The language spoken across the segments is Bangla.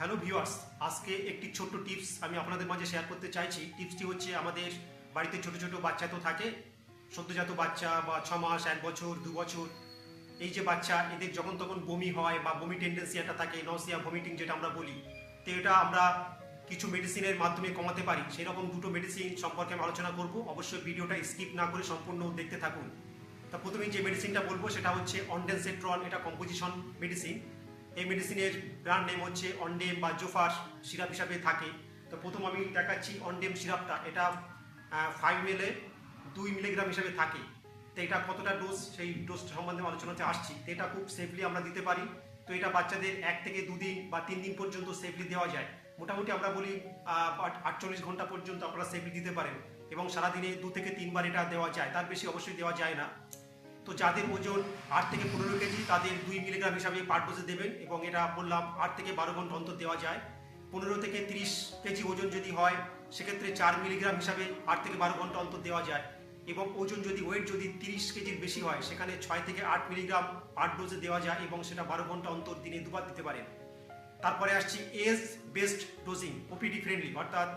হ্যালো ভিউয়ার্স, আজকে একটি ছোট্ট টিপস আমি আপনাদের মাঝে শেয়ার করতে চাইছি। টিপসটি হচ্ছে, আমাদের বাড়িতে ছোট ছোট বাচ্চা তো থাকে, সদ্যজাত বাচ্চা বা 6 মাস, 1 বছর, 2 বছর। এই যে বাচ্চা, এদের যখন তখন বমি হয় বা বমি টেন্ডেন্সি একটা থাকে, নসিয়া ভমিটিং যেটা আমরা বলি, তো এটা আমরা কিছু মেডিসিনের মাধ্যমে কমাতে পারি। সেরকম দুটো মেডিসিন সম্পর্কে আমি আলোচনা করব। অবশ্যই ভিডিওটা স্কিপ না করে সম্পূর্ণ দেখতে থাকুন। তা প্রথমেই যে মেডিসিনটা বলবো সেটা হচ্ছে অনডেনসেট্রন। এটা কম্পোজিশন মেডিসিন। এই মেডিসিনের ব্র্যান্ড নেম হচ্ছে অনডেম বা জোফার সিরাপ হিসাবে থাকে। তো প্রথম আমি দেখাচ্ছি অনডেম সিরাপটা। এটা 5 ml 2 মিলিগ্রাম হিসাবে থাকে। তো এটা কতটা ডোজ, সেই ডোজ সম্বন্ধে আলোচনাতে আসছি। তো এটা খুব সেফলি আমরা দিতে পারি। তো এটা বাচ্চাদের 1 থেকে 2 দিন বা 3 দিন পর্যন্ত সেফলি দেওয়া যায়। মোটামুটি আমরা বলি 48 ঘন্টা পর্যন্ত আপনারা সেফলি দিতে পারেন, এবং সারাদিনে 2 থেকে 3 বার এটা দেওয়া যায়, তার বেশি অবশ্যই দেওয়া যায় না। তো যাদের ওজন 8 থেকে 15 কেজি, তাদের 2 মিলিগ্রাম হিসাবে পার ডোজে দেবেন, এবং এটা বললাম 8 থেকে 12 ঘন্টা অন্তর দেওয়া যায়। 15 থেকে 30 কেজি ওজন যদি হয়, সেক্ষেত্রে 4 মিলিগ্রাম হিসাবে 8 থেকে 12 ঘন্টা অন্তর দেওয়া যায়। এবং ওজন যদি ওয়েট যদি 30 কেজির বেশি হয়, সেখানে 6 থেকে 8 মিলিগ্রাম পার ডোজে দেওয়া যায়, এবং সেটা 12 ঘন্টা অন্তর দিনে 2 বার দিতে পারেন। তারপরে আসছি age based dosing, OPD friendly, অর্থাৎ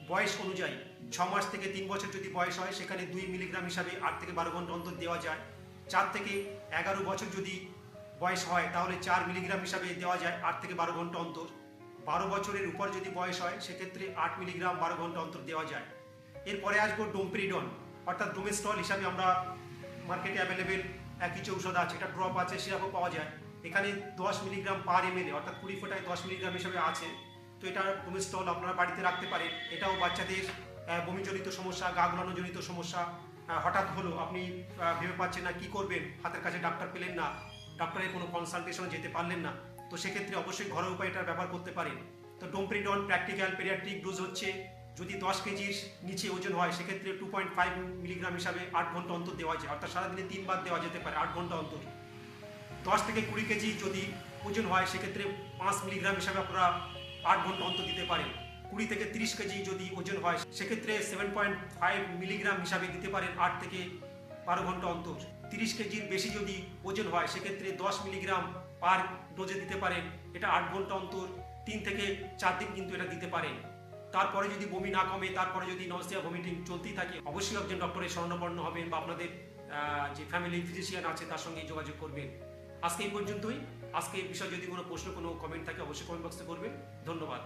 বয়স অনুযায়ী। 6 মাস থেকে 3 বছর যদি বয়স হয়, সেখানে 2 মিলিগ্রাম হিসাবে 8 থেকে 12 ঘন্টা অন্তর দেওয়া যায়। 4 থেকে 11 বছর যদি বয়স হয়, তাহলে 4 মিলিগ্রাম হিসাবে দেওয়া যায় 8 থেকে 12 ঘন্টা অন্তর। 12 বছরের উপর যদি বয়স হয়, সেক্ষেত্রে 8 মিলিগ্রাম 12 ঘন্টা অন্তর দেওয়া যায়। এরপরে আসবো ডোমপ্রিডন, অর্থাৎ ডোমেস্টল হিসাবে আমরা মার্কেটে অ্যাভেলেবেল কিছু ঔষধ আছে। এটা ড্রপ আছে, সিরাপও পাওয়া যায়। এখানে 10 মিলিগ্রাম পার এমএল, অর্থাৎ 20 ফোঁটায় 10 মিলিগ্রাম হিসাবে আছে। তো এটা ডোমেস্টল আপনারা বাড়িতে রাখতে পারেন। এটাও বাচ্চাদের বমিজনিত সমস্যা, গা গুলানোজনিত সমস্যা, হঠাৎ হলো, আপনি ভেবে পাচ্ছেন না কি করবেন, হাতের কাছে ডাক্তার পেলেন না, ডাক্তারের কোনো কনসালটেশনে যেতে পারলেন না, তো সেক্ষেত্রে অবশ্যই ঘরোয়া উপায় এটা ব্যবহার করতে পারেন। তো ডোমপ্রিডন প্র্যাকটিক্যাল পেডিয়াট্রিক ডোজ হচ্ছে, যদি 10 কেজির নিচে ওজন হয়, সেক্ষেত্রে 2.5 মিলিগ্রাম হিসাবে 8 ঘন্টা অন্তর দেওয়া যায়, অর্থাৎ সারাদিনে 3 বার দেওয়া যেতে পারে 8 ঘন্টা অন্তর। 10 থেকে 20 কেজি যদি ওজন হয়, সেক্ষেত্রে 5 মিলিগ্রাম হিসাবে আপনারা 8 ঘন্টা অন্তর দিতে পারেন। 20 থেকে 30 কেজি যদি ওজন হয়, সেক্ষেত্রে 7.5 মিলিগ্রাম হিসাবে দিতে পারেন 8 থেকে 12 ঘন্টা অন্তর। 30 কেজির বেশি যদি ওজন হয়, সেক্ষেত্রে 10 মিলিগ্রাম পার ডোজে দিতে পারেন, এটা 8 ঘন্টা অন্তর 3 থেকে 4 দিন কিন্তু এটা দিতে পারেন। তারপরে যদি বমি না কমে, তারপরে যদি নসিয়া ভমিটিং চলতেই থাকে, অবশ্যই একজন ডক্টরের শরণাপন্ন হবেন, বা আপনাদের যে ফ্যামিলি ফিজিশিয়ান আছে তার সঙ্গে যোগাযোগ করবেন। আজকে এই পর্যন্তই। আজকে এই বিষয়ে যদি কোনো প্রশ্ন, কোনো কমেন্ট থাকে, অবশ্যই কমেন্ট বক্সে করবেন। ধন্যবাদ।